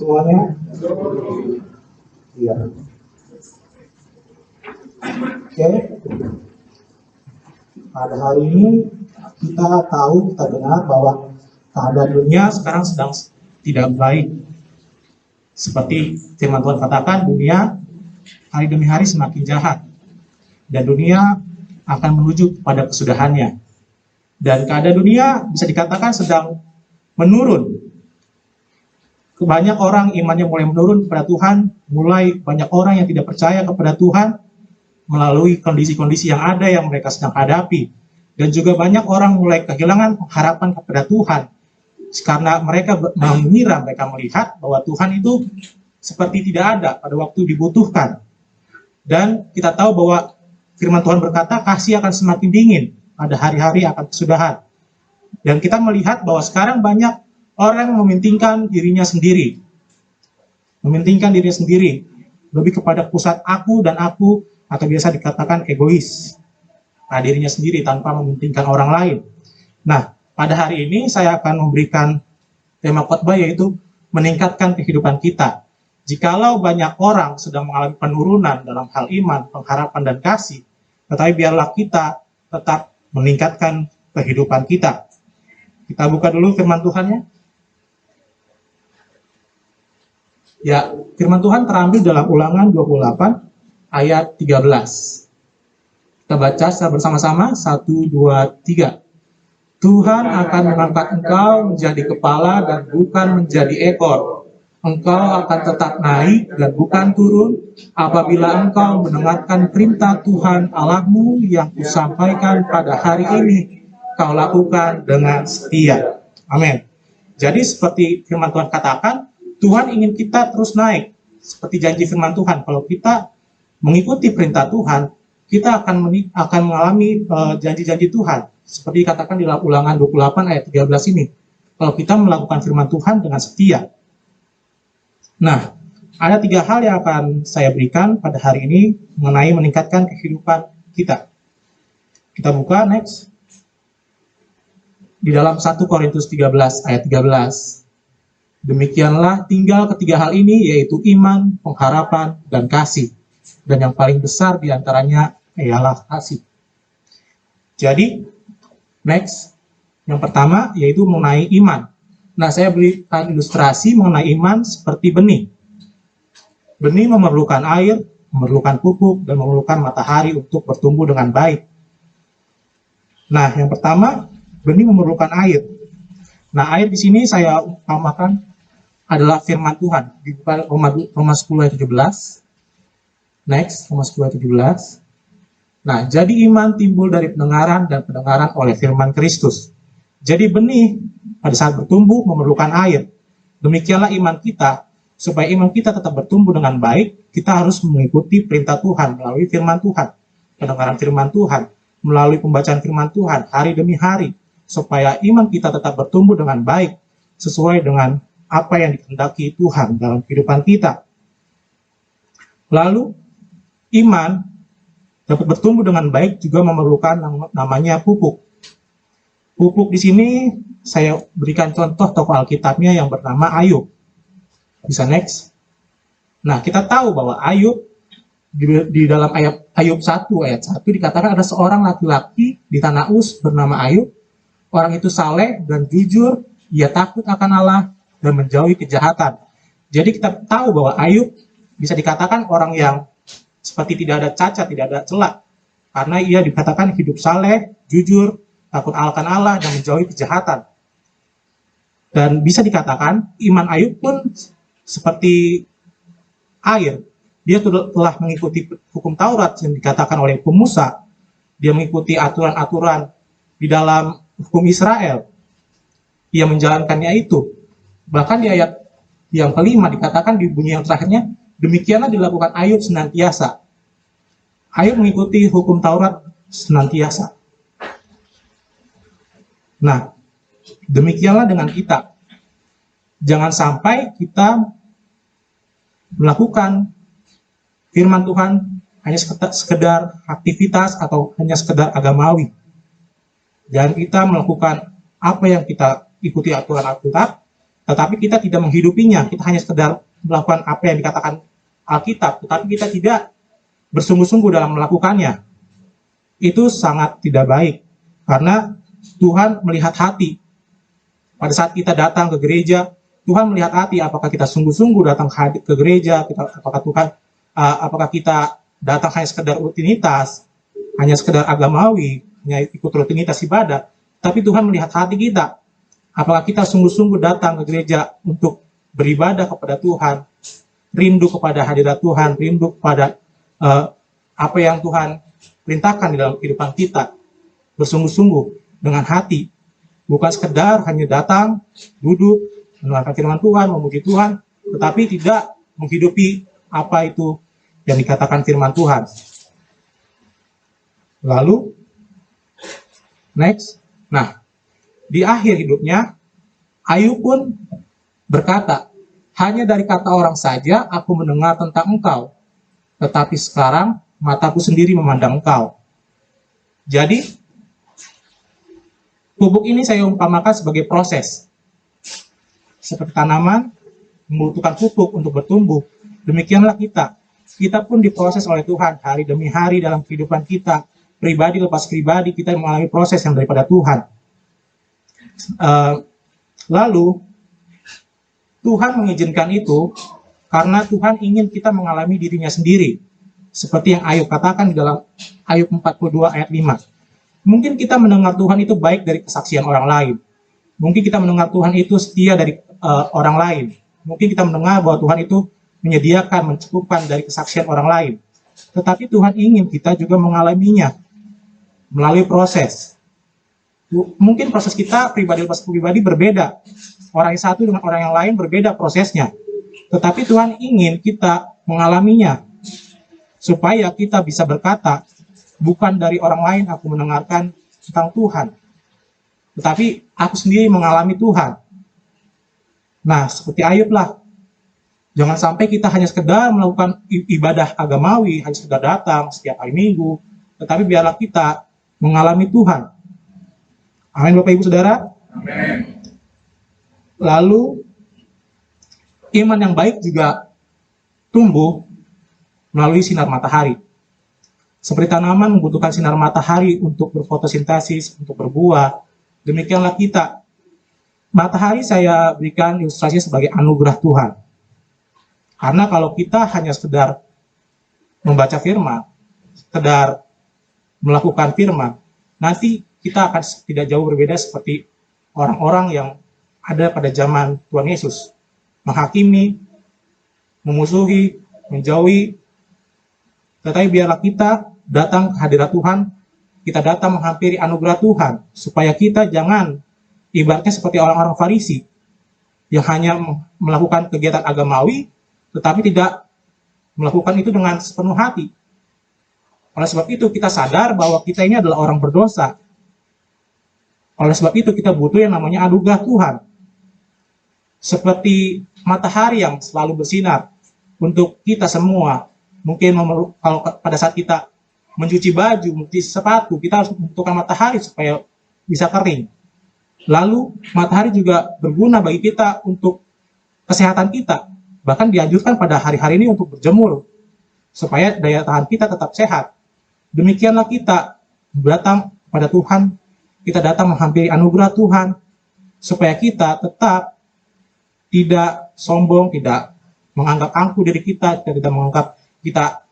semuanya? Iya. Oke. Pada hari ini kita tahu, kita dengar bahwa keadaan dunia sekarang sedang tidak baik. Seperti firman Tuhan katakan, dunia hari demi hari semakin jahat. Dan dunia akan menuju pada kesudahannya. Dan keadaan dunia bisa dikatakan sedang menurun. Banyak orang imannya mulai menurun kepada Tuhan, mulai banyak orang yang tidak percaya kepada Tuhan melalui kondisi-kondisi yang ada yang mereka sedang hadapi. Dan juga banyak orang mulai kehilangan harapan kepada Tuhan karena mereka mengira, mereka melihat bahwa Tuhan itu seperti tidak ada pada waktu dibutuhkan. Dan kita tahu bahwa firman Tuhan berkata kasih akan semakin dingin pada hari-hari akan kesudahan. Dan kita melihat bahwa sekarang banyak orang mementingkan dirinya sendiri. Mementingkan dirinya sendiri. Lebih kepada pusat aku dan aku, atau biasa dikatakan egois. Nah, dirinya sendiri tanpa mementingkan orang lain. Nah, pada hari ini saya akan memberikan tema khotbah yaitu meningkatkan kehidupan kita. Jikalau banyak orang sedang mengalami penurunan dalam hal iman, pengharapan, dan kasih, tetapi biarlah kita tetap meningkatkan kehidupan kita. Kita buka dulu firman Tuhan-nya. Ya, firman Tuhan terambil dalam Ulangan 28 ayat 13. Kita baca secara bersama-sama, 1, 2, 3. Tuhan akan mengangkat engkau menjadi kepala dan bukan menjadi ekor. Engkau akan tetap naik dan bukan turun apabila engkau mendengarkan perintah Tuhan Allahmu yang kusampaikan pada hari ini, kau lakukan dengan setia. Amin. Jadi seperti firman Tuhan katakan, Tuhan ingin kita terus naik. Seperti janji firman Tuhan, kalau kita mengikuti perintah Tuhan, kita akan mengalami janji-janji Tuhan. Seperti dikatakan di Ulangan 28 ayat 13 ini. Kalau kita melakukan firman Tuhan dengan setia. Nah, ada 3 hal yang akan saya berikan pada hari ini mengenai meningkatkan kehidupan kita. Kita buka next. Di dalam 1 Korintus 13 ayat 13. Demikianlah tinggal ketiga hal ini, yaitu iman, pengharapan, dan kasih. Dan yang paling besar diantaranya ialah kasih. Jadi, next, yang pertama yaitu mengenai iman. Nah, saya berikan ilustrasi mengenai iman seperti benih. Benih memerlukan air, memerlukan pupuk, dan memerlukan matahari untuk bertumbuh dengan baik. Nah, yang pertama, benih memerlukan air. Nah, air di sini saya umpamakan adalah firman Tuhan. Di Roma 10 ayat 17. Next, Roma 10 ayat 17. Nah, jadi iman timbul dari pendengaran dan pendengaran oleh firman Kristus. Jadi benih pada saat bertumbuh memerlukan air. Demikianlah iman kita. Supaya iman kita tetap bertumbuh dengan baik, kita harus mengikuti perintah Tuhan melalui firman Tuhan. Pendengaran firman Tuhan, melalui pembacaan firman Tuhan hari demi hari. Supaya iman kita tetap bertumbuh dengan baik, sesuai dengan apa yang dikehendaki Tuhan dalam kehidupan kita. Lalu, iman dapat bertumbuh dengan baik juga memerlukan namanya pupuk. Pupuk di sini saya berikan contoh tokoh Alkitabnya yang bernama Ayub. Bisa next. Nah, kita tahu bahwa Ayub di dalam Ayub 1 ayat 1 dikatakan ada seorang laki-laki di tanah Uz bernama Ayub. Orang itu saleh dan jujur, ia takut akan Allah dan menjauhi kejahatan. Jadi kita tahu bahwa Ayub bisa dikatakan orang yang seperti tidak ada cacat, tidak ada celah. Karena ia dikatakan hidup saleh, jujur, takut akan Allah, dan menjauhi kejahatan. Dan bisa dikatakan iman Ayub pun seperti air. Dia telah mengikuti hukum Taurat yang dikatakan oleh hukum Musa. Dia mengikuti aturan-aturan di dalam hukum Israel. Ia menjalankannya itu. Bahkan di ayat yang kelima dikatakan di bunyi yang terakhirnya, demikianlah dilakukan Ayub senantiasa. Ayub mengikuti hukum Taurat senantiasa. Nah, demikianlah dengan kita. Jangan sampai kita melakukan firman Tuhan hanya sekedar aktivitas atau hanya sekedar agamawi. Dan kita melakukan apa yang kita ikuti aturan Alkitab, tetapi kita tidak menghidupinya. Kita hanya sekedar melakukan apa yang dikatakan Alkitab, tetapi kita tidak bersungguh-sungguh dalam melakukannya. Itu sangat tidak baik, karena Tuhan melihat hati. Pada saat kita datang ke gereja, Tuhan melihat hati, apakah kita sungguh-sungguh datang ke gereja, apakah kita datang hanya sekedar rutinitas, hanya sekedar agamawi, hanya ikut rutinitas ibadah, tapi Tuhan melihat hati kita. Apakah kita sungguh-sungguh datang ke gereja untuk beribadah kepada Tuhan, rindu kepada hadirat Tuhan, rindu kepada apa yang Tuhan perintahkan di dalam kehidupan kita, bersungguh-sungguh dengan hati, bukan sekedar hanya datang, duduk, mendengarkan firman Tuhan, memuji Tuhan, tetapi tidak menghidupi apa itu yang dikatakan firman Tuhan. Lalu, next. Nah, di akhir hidupnya, Ayub pun berkata, hanya dari kata orang saja aku mendengar tentang engkau, tetapi sekarang mataku sendiri memandang engkau. Jadi, pupuk ini saya umpamakan sebagai proses. Seperti tanaman membutuhkan pupuk untuk bertumbuh, demikianlah kita. Kita pun diproses oleh Tuhan hari demi hari dalam kehidupan kita, pribadi lepas pribadi, kita mengalami proses yang daripada Tuhan. Lalu, Tuhan mengizinkan itu karena Tuhan ingin kita mengalami dirinya sendiri. Seperti yang Ayub katakan di dalam Ayub 42 ayat 5. Mungkin kita mendengar Tuhan itu baik dari kesaksian orang lain. Mungkin kita mendengar Tuhan itu setia dari orang lain. Mungkin kita mendengar bahwa Tuhan itu menyediakan, mencukupkan dari kesaksian orang lain. Tetapi Tuhan ingin kita juga mengalaminya melalui proses. Mungkin proses kita pribadi lepas pribadi berbeda. Orang yang satu dengan orang yang lain berbeda prosesnya. Tetapi Tuhan ingin kita mengalaminya supaya kita bisa berkata, bukan dari orang lain aku mendengarkan tentang Tuhan, tetapi aku sendiri mengalami Tuhan. Nah, seperti Ayub lah. Jangan sampai kita hanya sekedar melakukan ibadah agamawi, hanya sekedar datang setiap hari Minggu, tetapi biarlah kita mengalami Tuhan. Amin, Bapak Ibu Saudara. Amin. Lalu, iman yang baik juga tumbuh melalui sinar matahari. Seperti tanaman membutuhkan sinar matahari untuk berfotosintesis, untuk berbuah, demikianlah kita. Matahari saya berikan ilustrasi sebagai anugerah Tuhan. Karena kalau kita hanya sekedar membaca firman, sekedar melakukan firman, nanti kita akan tidak jauh berbeda seperti orang-orang yang ada pada zaman Tuhan Yesus. Menghakimi, memusuhi, menjauhi. Tetapi biarlah kita datang ke hadirat Tuhan, kita datang menghampiri anugerah Tuhan, supaya kita jangan ibaratnya seperti orang-orang Farisi yang hanya melakukan kegiatan agamawi, tetapi tidak melakukan itu dengan sepenuh hati. Oleh sebab itu kita sadar bahwa kita ini adalah orang berdosa. Oleh sebab itu kita butuh yang namanya anugerah Tuhan. Seperti matahari yang selalu bersinar untuk kita semua. Mungkin kalau pada saat kita mencuci baju, mencuci sepatu, kita harus membutuhkan matahari supaya bisa kering. Lalu matahari juga berguna bagi kita untuk kesehatan kita. Bahkan dianjurkan pada hari-hari ini untuk berjemur supaya daya tahan kita tetap sehat. Demikianlah kita datang pada Tuhan, kita datang menghampiri anugerah Tuhan supaya kita tetap tidak sombong, tidak menganggap angkuh diri kita tidak menganggap kita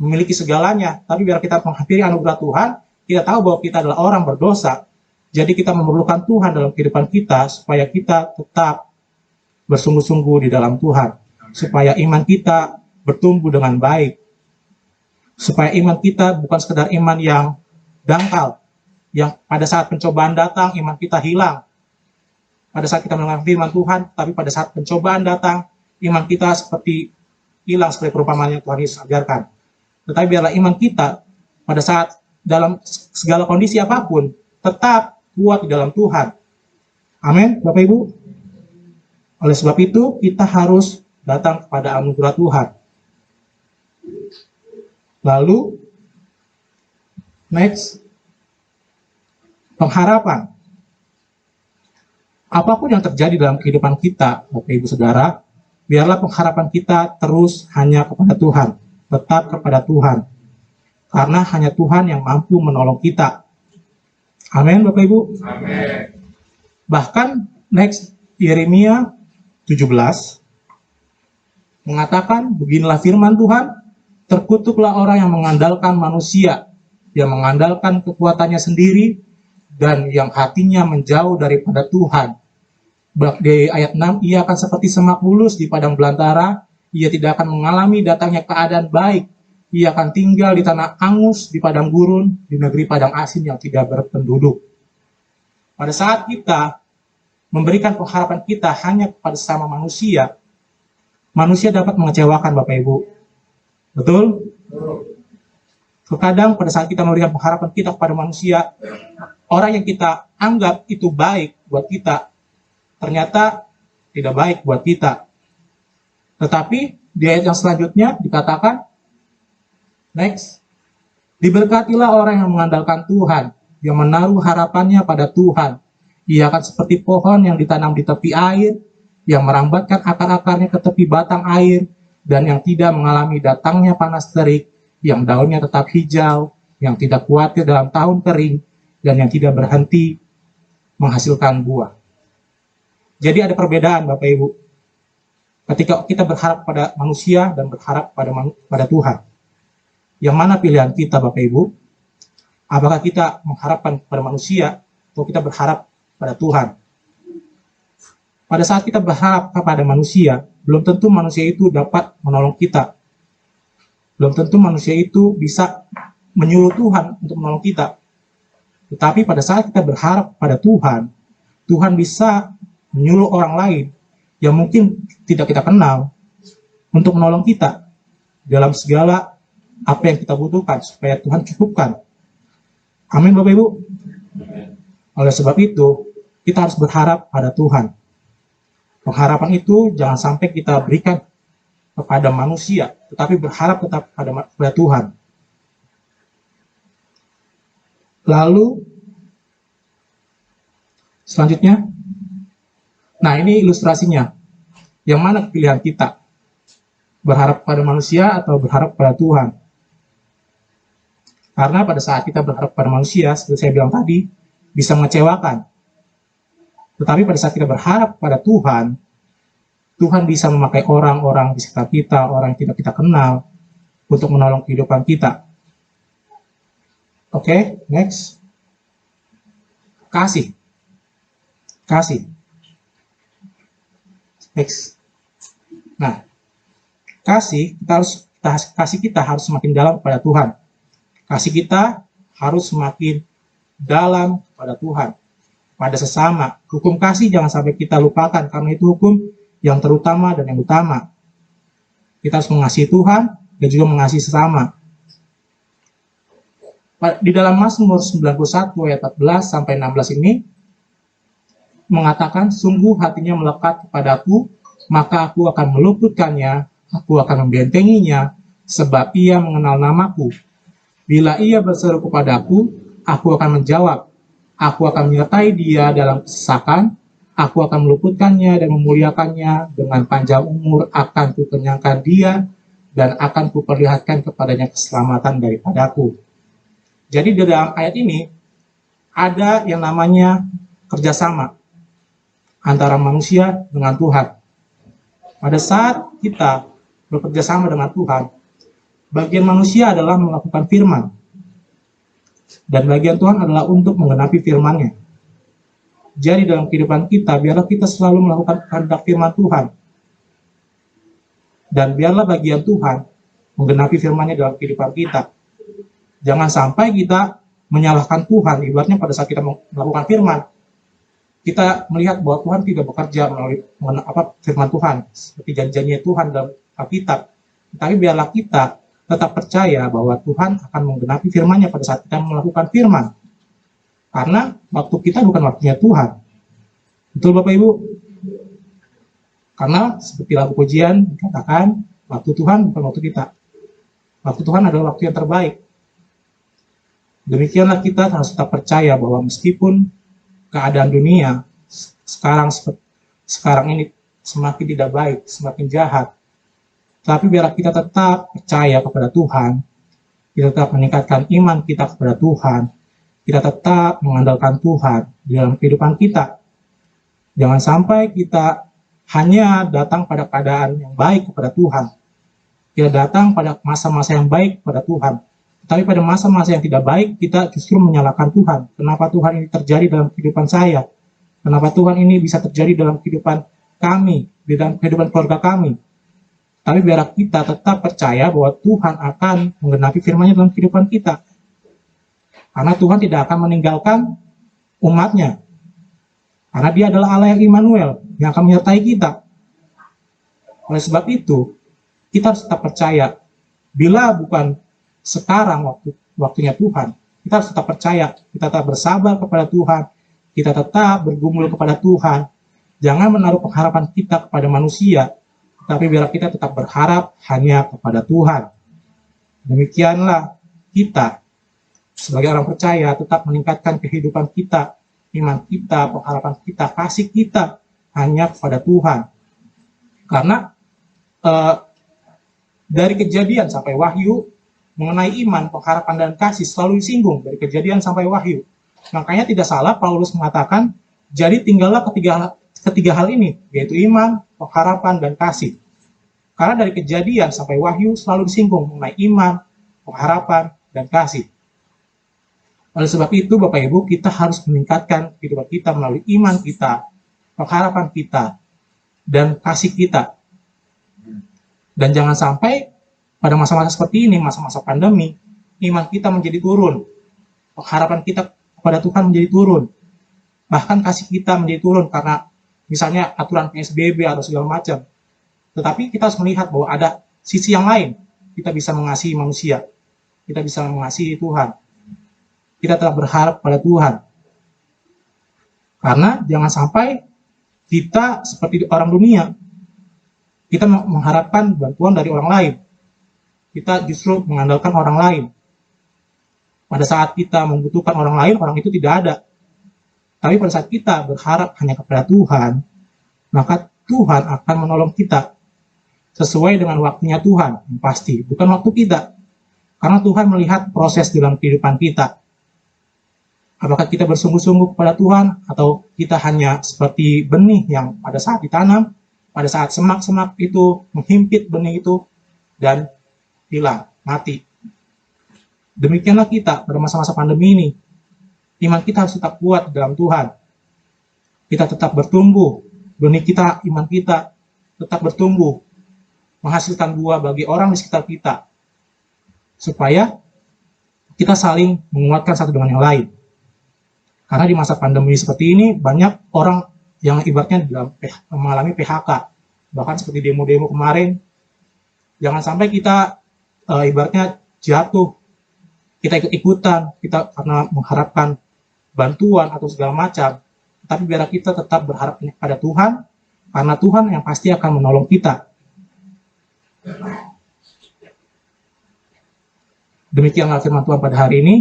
memiliki segalanya, tapi biar kita menghampiri anugerah Tuhan, kita tahu bahwa kita adalah orang berdosa. Jadi kita memerlukan Tuhan dalam kehidupan kita supaya kita tetap bersungguh-sungguh di dalam Tuhan. Supaya iman kita bertumbuh dengan baik. Supaya iman kita bukan sekedar iman yang dangkal, yang pada saat pencobaan datang, iman kita hilang. Pada saat kita mendengar firman Tuhan, tapi pada saat pencobaan datang, iman kita seperti hilang seperti perumpamaan yang Tuhan Yesus ajarkan. Tetapi biarlah iman kita pada saat dalam segala kondisi apapun tetap kuat di dalam Tuhan. Amin, Bapak Ibu. Oleh sebab itu, kita harus datang kepada anugerah Tuhan. Lalu, next, pengharapan. Apapun yang terjadi dalam kehidupan kita, Bapak Ibu Saudara, biarlah pengharapan kita terus hanya kepada Tuhan, tetap kepada Tuhan. Karena hanya Tuhan yang mampu menolong kita. Amin, Bapak Ibu. Amin. Bahkan next Yeremia 17 mengatakan, beginilah firman Tuhan, terkutuklah orang yang mengandalkan manusia, yang mengandalkan kekuatannya sendiri, dan yang hatinya menjauh daripada Tuhan. Di ayat 6, ia akan seperti semak bulus di padang belantara, ia tidak akan mengalami datangnya keadaan baik, ia akan tinggal di tanah angus, di padang gurun, di negeri padang asin yang tidak berpenduduk. Pada saat kita memberikan pengharapan kita hanya kepada sesama manusia, manusia dapat mengecewakan, Bapak Ibu. Betul? Terkadang pada saat kita memberikan pengharapan kita kepada manusia, orang yang kita anggap itu baik buat kita, ternyata tidak baik buat kita. Tetapi di ayat yang selanjutnya dikatakan, next, diberkatilah orang yang mengandalkan Tuhan, yang menaruh harapannya pada Tuhan. Ia akan seperti pohon yang ditanam di tepi air, yang merambatkan akar-akarnya ke tepi batang air, dan yang tidak mengalami datangnya panas terik, yang daunnya tetap hijau, yang tidak khawatir dalam tahun kering, dan yang tidak berhenti menghasilkan buah. Jadi ada perbedaan, Bapak Ibu, ketika kita berharap pada manusia dan berharap pada Tuhan. Yang mana pilihan kita, Bapak Ibu? Apakah kita mengharapkan pada manusia atau kita berharap pada Tuhan? Pada saat kita berharap kepada manusia, belum tentu manusia itu dapat menolong kita. Belum tentu manusia itu bisa menyuruh Tuhan untuk menolong kita. Tetapi pada saat kita berharap pada Tuhan, Tuhan bisa menyuruh orang lain yang mungkin tidak kita kenal untuk menolong kita dalam segala apa yang kita butuhkan supaya Tuhan cukupkan. Amin, Bapak Ibu. Oleh sebab itu, kita harus berharap pada Tuhan. Pengharapan itu jangan sampai kita berikan kepada manusia, tetapi berharap tetap pada Tuhan. Lalu, selanjutnya, nah ini ilustrasinya. Yang mana pilihan kita? Berharap pada manusia atau berharap pada Tuhan? Karena pada saat kita berharap pada manusia, seperti saya bilang tadi, bisa mengecewakan. Tetapi pada saat kita berharap pada Tuhan, Tuhan bisa memakai orang-orang di sekitar kita, orang yang tidak kita kenal, untuk menolong kehidupan kita. Oke, next. Kasih. Kasih. Next. Nah, kasih kita harus semakin dalam kepada Tuhan. Kasih kita harus semakin dalam kepada Tuhan, pada sesama. Hukum kasih jangan sampai kita lupakan, karena itu hukum yang terutama dan yang utama. Kita harus mengasihi Tuhan dan juga mengasihi sesama. Di dalam Mazmur 91 ayat 14 sampai 16 ini mengatakan, sungguh hatinya melekat kepadaku, maka aku akan meluputkannya, aku akan membentenginya, sebab ia mengenal namaku. Bila ia berseru kepadaku, aku akan menjawab. Aku akan menyertai dia dalam kesesakan, aku akan meluputkannya dan memuliakannya, dengan panjang umur akan kukenyangkan dia, dan akan kuperlihatkan kepadanya keselamatan daripadaku. Jadi di dalam ayat ini, ada yang namanya kerjasama antara manusia dengan Tuhan. Pada saat kita bekerja sama dengan Tuhan, bagian manusia adalah melakukan firman, dan bagian Tuhan adalah untuk menggenapi firman-Nya. Jadi dalam kehidupan kita, biarlah kita selalu melakukan kehendak firman Tuhan, dan biarlah bagian Tuhan menggenapi firman-Nya dalam kehidupan kita. Jangan sampai kita menyalahkan Tuhan. Ibaratnya pada saat kita melakukan firman, kita melihat bahwa Tuhan tidak bekerja melalui firman Tuhan, seperti janji-janji Tuhan dalam Alkitab. Tapi biarlah kita tetap percaya bahwa Tuhan akan menggenapi firman-Nya pada saat kita melakukan firman. Karena waktu kita bukan waktunya Tuhan. Betul Bapak Ibu? Karena seperti lagu pujian dikatakan, waktu Tuhan bukan waktu kita. Waktu Tuhan adalah waktu yang terbaik. Demikianlah kita harus tetap percaya bahwa meskipun keadaan dunia sekarang ini semakin tidak baik, semakin jahat. Tapi biar kita tetap percaya kepada Tuhan, kita tetap meningkatkan iman kita kepada Tuhan, kita tetap mengandalkan Tuhan di dalam kehidupan kita. Jangan sampai kita hanya datang pada keadaan yang baik kepada Tuhan, kita datang pada masa-masa yang baik kepada Tuhan, tapi pada masa-masa yang tidak baik, kita justru menyalahkan Tuhan. Kenapa Tuhan ini terjadi dalam kehidupan saya? Kenapa Tuhan ini bisa terjadi dalam kehidupan kami, di dalam kehidupan keluarga kami? Tapi biar kita tetap percaya bahwa Tuhan akan menggenapi firman-Nya dalam kehidupan kita. Karena Tuhan tidak akan meninggalkan umat-Nya. Karena Dia adalah Allah yang Immanuel, yang akan menyertai kita. Oleh sebab itu, kita harus tetap percaya. Bila bukan sekarang waktunya Tuhan, kita harus tetap percaya. Kita tetap bersabar kepada Tuhan. Kita tetap bergumul kepada Tuhan. Jangan menaruh pengharapan kita kepada manusia, tapi biar kita tetap berharap hanya kepada Tuhan. Demikianlah kita sebagai orang percaya tetap meningkatkan kehidupan kita, iman kita, pengharapan kita, kasih kita hanya kepada Tuhan. Karena dari Kejadian sampai Wahyu mengenai iman, pengharapan dan kasih selalu disinggung dari Kejadian sampai Wahyu. Makanya tidak salah Paulus mengatakan, jadi tinggallah ketiga hal ini, yaitu iman, pengharapan, dan kasih. Karena dari Kejadian sampai Wahyu selalu disinggung mengenai iman, pengharapan, dan kasih. Oleh sebab itu, Bapak Ibu, kita harus meningkatkan kehidupan kita melalui iman kita, pengharapan kita, dan kasih kita. Dan jangan sampai pada masa-masa seperti ini, masa-masa pandemi, iman kita menjadi turun, pengharapan kita kepada Tuhan menjadi turun, bahkan kasih kita menjadi turun karena misalnya aturan PSBB atau segala macam. Tetapi kita harus melihat bahwa ada sisi yang lain. Kita bisa mengasihi manusia. Kita bisa mengasihi Tuhan. Kita tetap berharap pada Tuhan. Karena jangan sampai kita seperti orang dunia. Kita mengharapkan bantuan dari orang lain. Kita justru mengandalkan orang lain. Pada saat kita membutuhkan orang lain, orang itu tidak ada. Tapi pada saat kita berharap hanya kepada Tuhan, maka Tuhan akan menolong kita sesuai dengan waktunya Tuhan, yang pasti, bukan waktu kita. Karena Tuhan melihat proses dalam kehidupan kita. Apakah kita bersungguh-sungguh kepada Tuhan, atau kita hanya seperti benih yang pada saat ditanam, pada saat semak-semak itu menghimpit benih itu, dan hilang, mati. Demikianlah kita pada masa-masa pandemi ini. Iman kita harus tetap kuat dalam Tuhan. Kita tetap bertumbuh. Benih kita, iman kita tetap bertumbuh. Menghasilkan buah bagi orang di sekitar kita. Supaya kita saling menguatkan satu dengan yang lain. Karena di masa pandemi seperti ini, banyak orang yang ibaratnya mengalami PHK. Bahkan seperti demo-demo kemarin. Jangan sampai kita ibaratnya jatuh. Kita ikut-ikutan. Kita karena mengharapkan bantuan atau segala macam. Tapi biar kita tetap berharap pada Tuhan. Karena Tuhan yang pasti akan menolong kita. Demikianlah firman Tuhan pada hari ini.